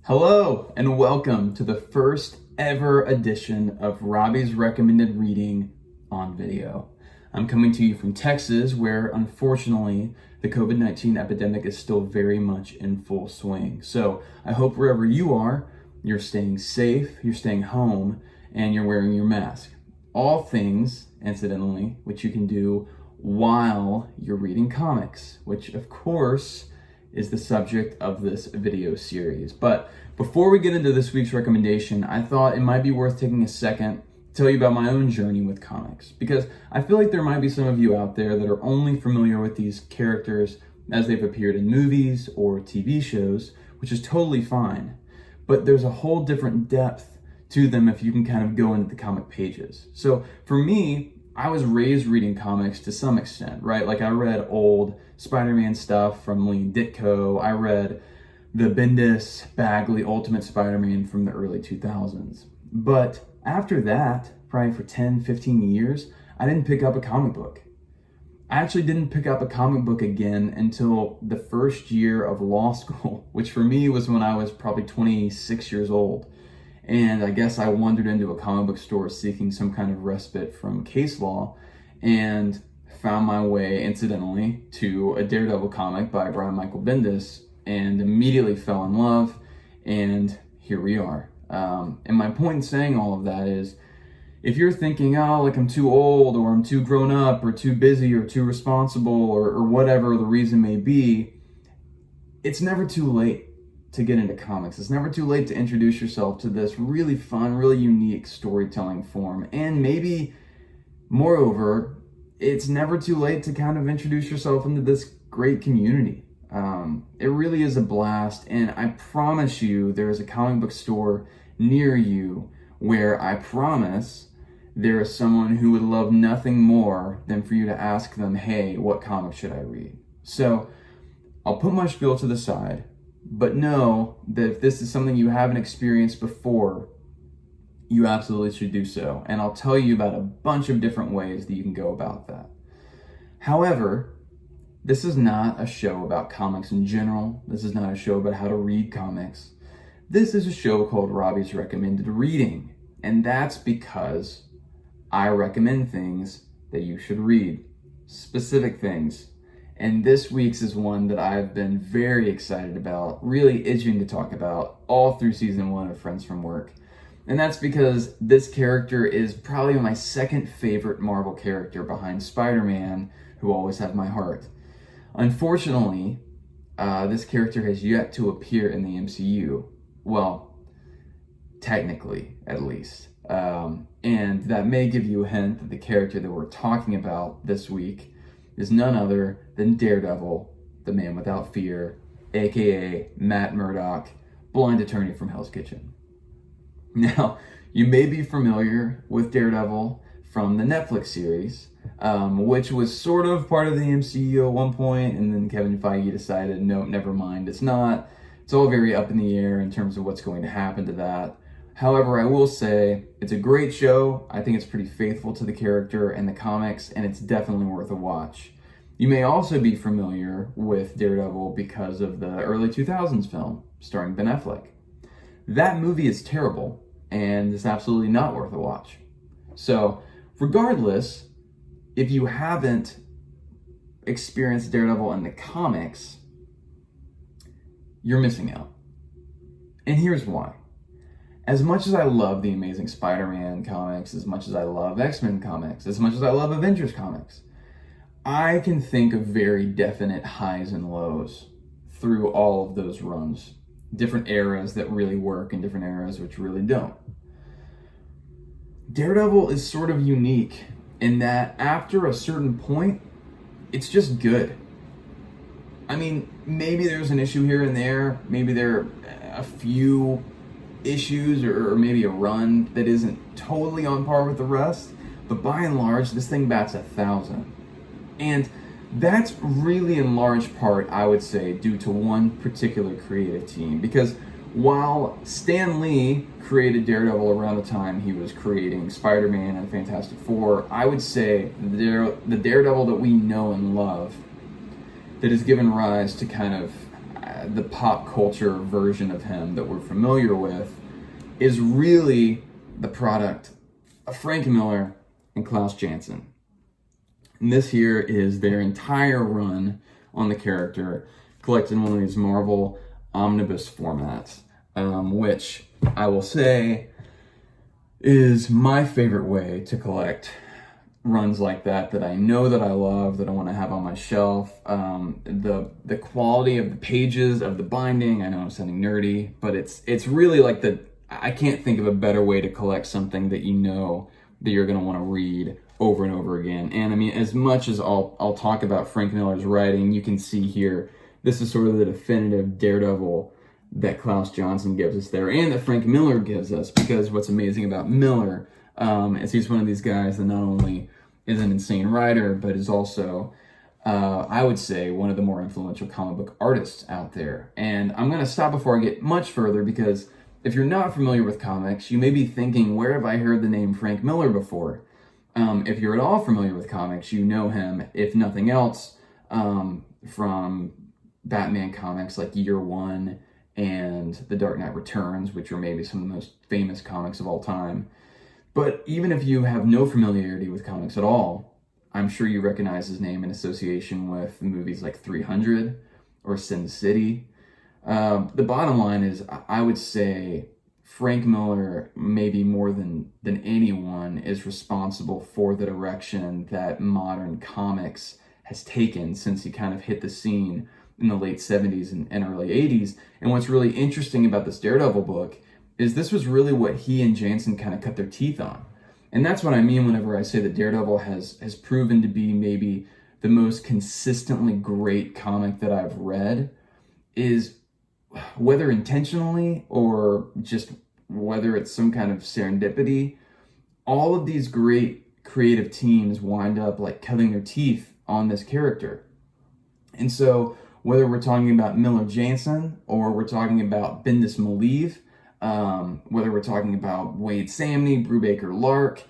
Hello and welcome to the first ever edition of Robbie's Recommended Reading on video. I'm coming to you from Texas, where unfortunately the COVID-19 epidemic is still very much in full swing. So I hope wherever you are, you're staying safe, you're staying home, and you're wearing your mask. All things, incidentally, which you can do while you're reading comics, which of course is the subject of this video series. But before we get into this week's recommendation, I thought it might be worth taking a second to tell you about my own journey with comics, because I feel like there might be some of you out there that are only familiar with these characters as they've appeared in movies or TV shows, which is totally fine. But there's a whole different depth to them if you can kind of go into the comic pages. So for me, I was raised reading comics to some extent, right? Like I read old Spider-Man stuff from Lee Ditko. I read the Bendis, Bagley Ultimate Spider-Man from the early 2000s. But after that, probably for 10, 15 years, I didn't pick up a comic book. I actually didn't pick up a comic book again until the first year of law school, which for me was when I was probably 26 years old. And I guess I wandered into a comic book store seeking some kind of respite from case law and found my way, incidentally, to a Daredevil comic by Brian Michael Bendis and immediately fell in love, and here we are. And my point in saying all of that is, if you're thinking, oh, like I'm too old, or I'm too grown up, or too busy, or too responsible, or whatever the reason may be, it's never too late to get into comics. It's never too late to introduce yourself to this really fun, really unique storytelling form. And maybe, moreover, it's never too late to kind of introduce yourself into this great community. It really is a blast, and I promise you there is a comic book store near you where I promise there is someone who would love nothing more than for you to ask them, hey, what comic should I read? So I'll put my spiel to the side, but know that if this is something you haven't experienced before, you absolutely should do so. And I'll tell you about a bunch of different ways that you can go about that. However, this is not a show about comics in general. This is not a show about how to read comics. This is a show called Robbie's Recommended Reading. And that's because I recommend things that you should read. Specific things. And this week's is one that I've been very excited about, really itching to talk about all through season 1 of Friends from Work. And that's because this character is probably my second favorite Marvel character behind Spider-Man, who always had my heart. Unfortunately, this character has yet to appear in the MCU. Well, technically, at least. And that may give you a hint that the character that we're talking about this week is none other than Daredevil, the man without fear, aka Matt Murdock, blind attorney from Hell's Kitchen. Now, you may be familiar with Daredevil from the Netflix series, which was sort of part of the MCU at one point, and then Kevin Feige decided, nope, never mind, it's not. It's all very up in the air in terms of what's going to happen to that. However, I will say, it's a great show. I think it's pretty faithful to the character and the comics, and it's definitely worth a watch. You may also be familiar with Daredevil because of the early 2000s film starring Ben Affleck. That movie is terrible, and it's absolutely not worth a watch. So, regardless, if you haven't experienced Daredevil in the comics, you're missing out. And here's why. As much as I love the Amazing Spider-Man comics, as much as I love X-Men comics, as much as I love Avengers comics, I can think of very definite highs and lows through all of those runs. Different eras that really work and different eras which really don't. Daredevil is sort of unique in that after a certain point, it's just good. I mean, maybe there's an issue here and there, maybe there are a few issues or maybe a run that isn't totally on par with the rest, but by and large, this thing bats 1,000. And that's really in large part, I would say, due to one particular creative team, because while Stan Lee created Daredevil around the time he was creating Spider-Man and Fantastic Four, I would say the Daredevil that we know and love, that has given rise to kind of the pop culture version of him that we're familiar with is really the product of Frank Miller and Klaus Janson. And this here is their entire run on the character, collected in one of these Marvel omnibus formats, which I will say is my favorite way to collect runs like that I know that I love, that I want to have on my shelf. The quality of the pages, of the binding, I know I'm sounding nerdy, but it's really like I can't think of a better way to collect something that you know that you're going to want to read over and over again. And I mean, as much as I'll talk about Frank Miller's writing, you can see here, this is sort of the definitive Daredevil that Klaus Janson gives us there, and that Frank Miller gives us, because what's amazing about Miller is he's one of these guys that not only is an insane writer, but is also, I would say, one of the more influential comic book artists out there. And I'm going to stop before I get much further, because if you're not familiar with comics, you may be thinking, where have I heard the name Frank Miller before? If you're at all familiar with comics, you know him, if nothing else, from Batman comics like Year One and The Dark Knight Returns, which are maybe some of the most famous comics of all time. But even if you have no familiarity with comics at all, I'm sure you recognize his name in association with movies like 300 or Sin City. The bottom line is, I would say Frank Miller, maybe more than anyone, is responsible for the direction that modern comics has taken since he kind of hit the scene in the late 70s and early 80s. And what's really interesting about this Daredevil book is this was really what he and Janson kind of cut their teeth on. And that's what I mean whenever I say that Daredevil has proven to be maybe the most consistently great comic that I've read, is whether intentionally or just whether it's some kind of serendipity, all of these great creative teams wind up like cutting their teeth on this character. And so whether we're talking about Miller Janson or we're talking about Bendis Malieve, whether we're talking about Wade Samney, Brubaker Lark,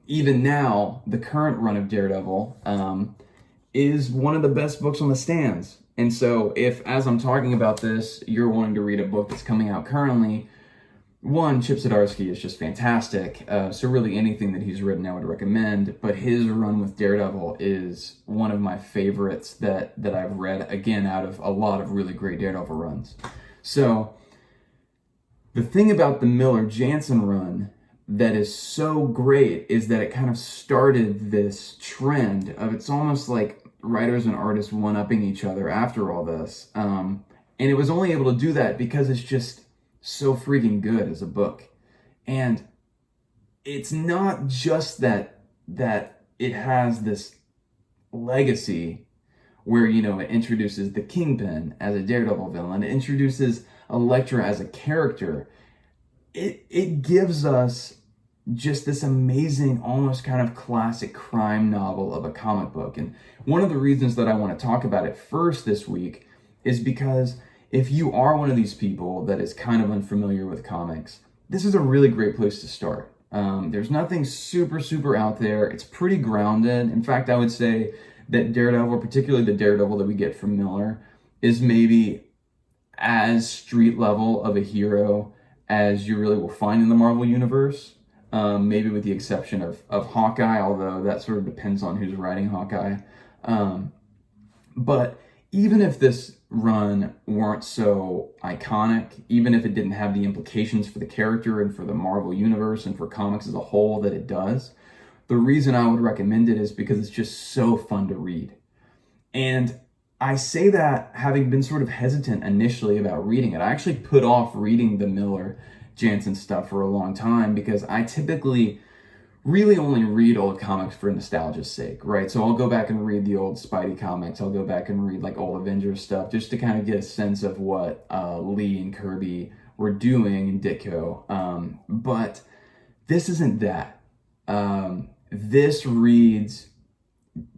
even now, the current run of Daredevil is one of the best books on the stands. And so if, as I'm talking about this, you're wanting to read a book that's coming out currently, one, Chip Zdarsky is just fantastic. So really anything that he's written I would recommend. But his run with Daredevil is one of my favorites that I've read, again, out of a lot of really great Daredevil runs. So the thing about the Miller Janson run that is so great is that it kind of started this trend of, it's almost like writers and artists one-upping each other after all this. And it was only able to do that because it's just so freaking good as a book. And it's not just that it has this legacy where, you know, it introduces the Kingpin as a Daredevil villain, it introduces Elektra as a character. It gives us just this amazing, almost kind of classic crime novel of a comic book. And one of the reasons that I want to talk about it first this week is because if you are one of these people that is kind of unfamiliar with comics, this is a really great place to start. There's nothing super out there. It's pretty grounded. In fact, I would say that Daredevil, particularly the Daredevil that we get from Miller, is maybe as street level of a hero as you really will find in the Marvel Universe. Maybe with the exception of Hawkeye, although that sort of depends on who's writing Hawkeye. But even if this run weren't so iconic, even if it didn't have the implications for the character and for the Marvel Universe and for comics as a whole that it does, the reason I would recommend it is because it's just so fun to read. And I say that having been sort of hesitant initially about reading it. I actually put off reading the Miller Janson stuff for a long time because I typically really only read old comics for nostalgia's sake, right? So I'll go back and read the old Spidey comics. I'll go back and read like old Avengers stuff just to kind of get a sense of what Lee and Kirby were doing in Ditko. But this isn't that. This reads,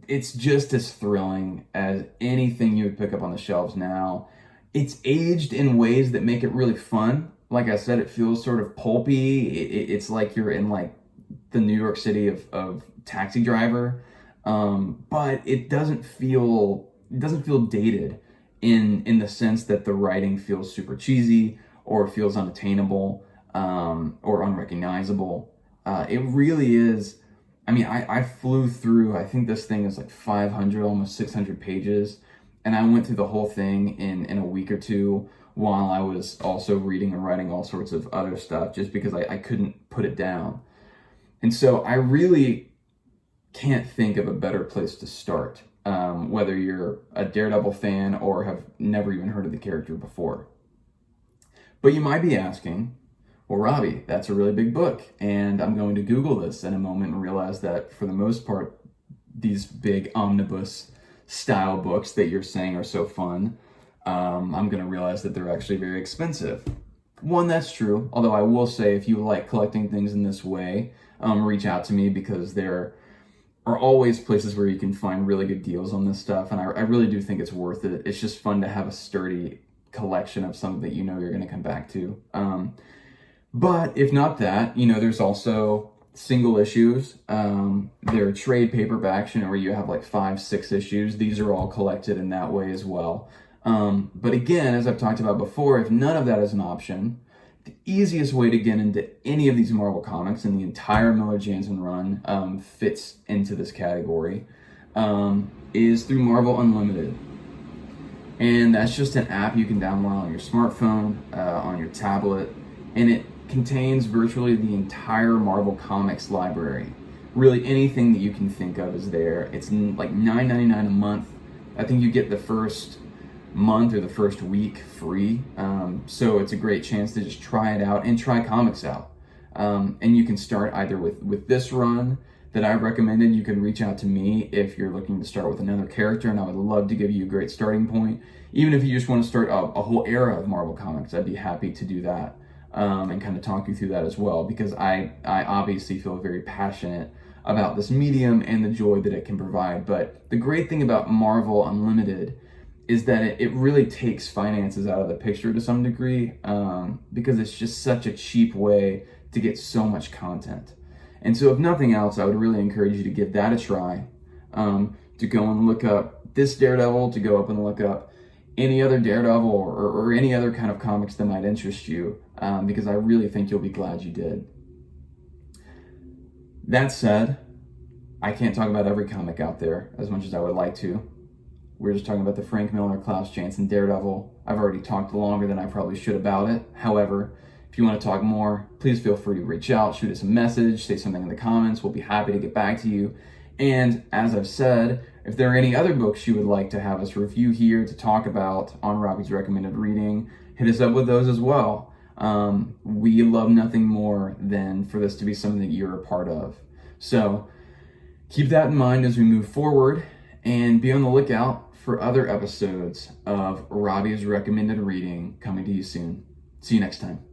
it's just as thrilling as anything you would pick up on the shelves now. It's aged in ways that make it really fun. Like I said, it feels sort of pulpy. It's like you're in like the New York City of Taxi Driver, but it doesn't feel dated. in the sense that the writing feels super cheesy or feels unattainable or unrecognizable. It really is. I mean, I flew through, I think this thing is like 500, almost 600 pages. And I went through the whole thing in a week or two while I was also reading and writing all sorts of other stuff just because I couldn't put it down. And so I really can't think of a better place to start, whether you're a Daredevil fan or have never even heard of the character before. But you might be asking, well, Robbie, that's a really big book, and I'm going to Google this in a moment and realize that for the most part, these big omnibus style books that you're saying are so fun, I'm going to realize that they're actually very expensive. One, that's true, although I will say if you like collecting things in this way, reach out to me because there are always places where you can find really good deals on this stuff, and I really do think it's worth it. It's just fun to have a sturdy collection of something that you know you're going to come back to. But if not that, there's also single issues. There are trade paperbacks, where you have like 5, 6 issues. These are all collected in that way as well. But again, as I've talked about before, if none of that is an option, the easiest way to get into any of these Marvel comics, and the entire Miller Jansen run fits into this category, is through Marvel Unlimited. And that's just an app you can download on your smartphone, on your tablet, and it contains virtually the entire Marvel Comics library. Really anything that you can think of is there. It's like $9.99 a month. I think you get the first month or the first week free. So it's a great chance to just try it out and try comics out. And you can start either with this run that I've recommended. You can reach out to me if you're looking to start with another character, and I would love to give you a great starting point. Even if you just want to start a whole era of Marvel Comics, I'd be happy to do that. And kind of talk you through that as well, because I obviously feel very passionate about this medium and the joy that it can provide. But the great thing about Marvel Unlimited is that it really takes finances out of the picture to some degree, because it's just such a cheap way to get so much content. And so if nothing else, I would really encourage you to give that a try, to go and look up this Daredevil, to go up and look up any other Daredevil or any other kind of comics that might interest you, because I really think you'll be glad you did. That said, I can't talk about every comic out there as much as I would like to. We're just talking about the Frank Miller, Klaus Janson Daredevil. I've already talked longer than I probably should about it. However, if you want to talk more, please feel free to reach out, shoot us a message, say something in the comments. We'll be happy to get back to you. And as I've said, if there are any other books you would like to have us review here to talk about on Robbie's Recommended Reading, hit us up with those as well. We love nothing more than for this to be something that you're a part of. So keep that in mind as we move forward, and be on the lookout for other episodes of Robbie's Recommended Reading coming to you soon. See you next time.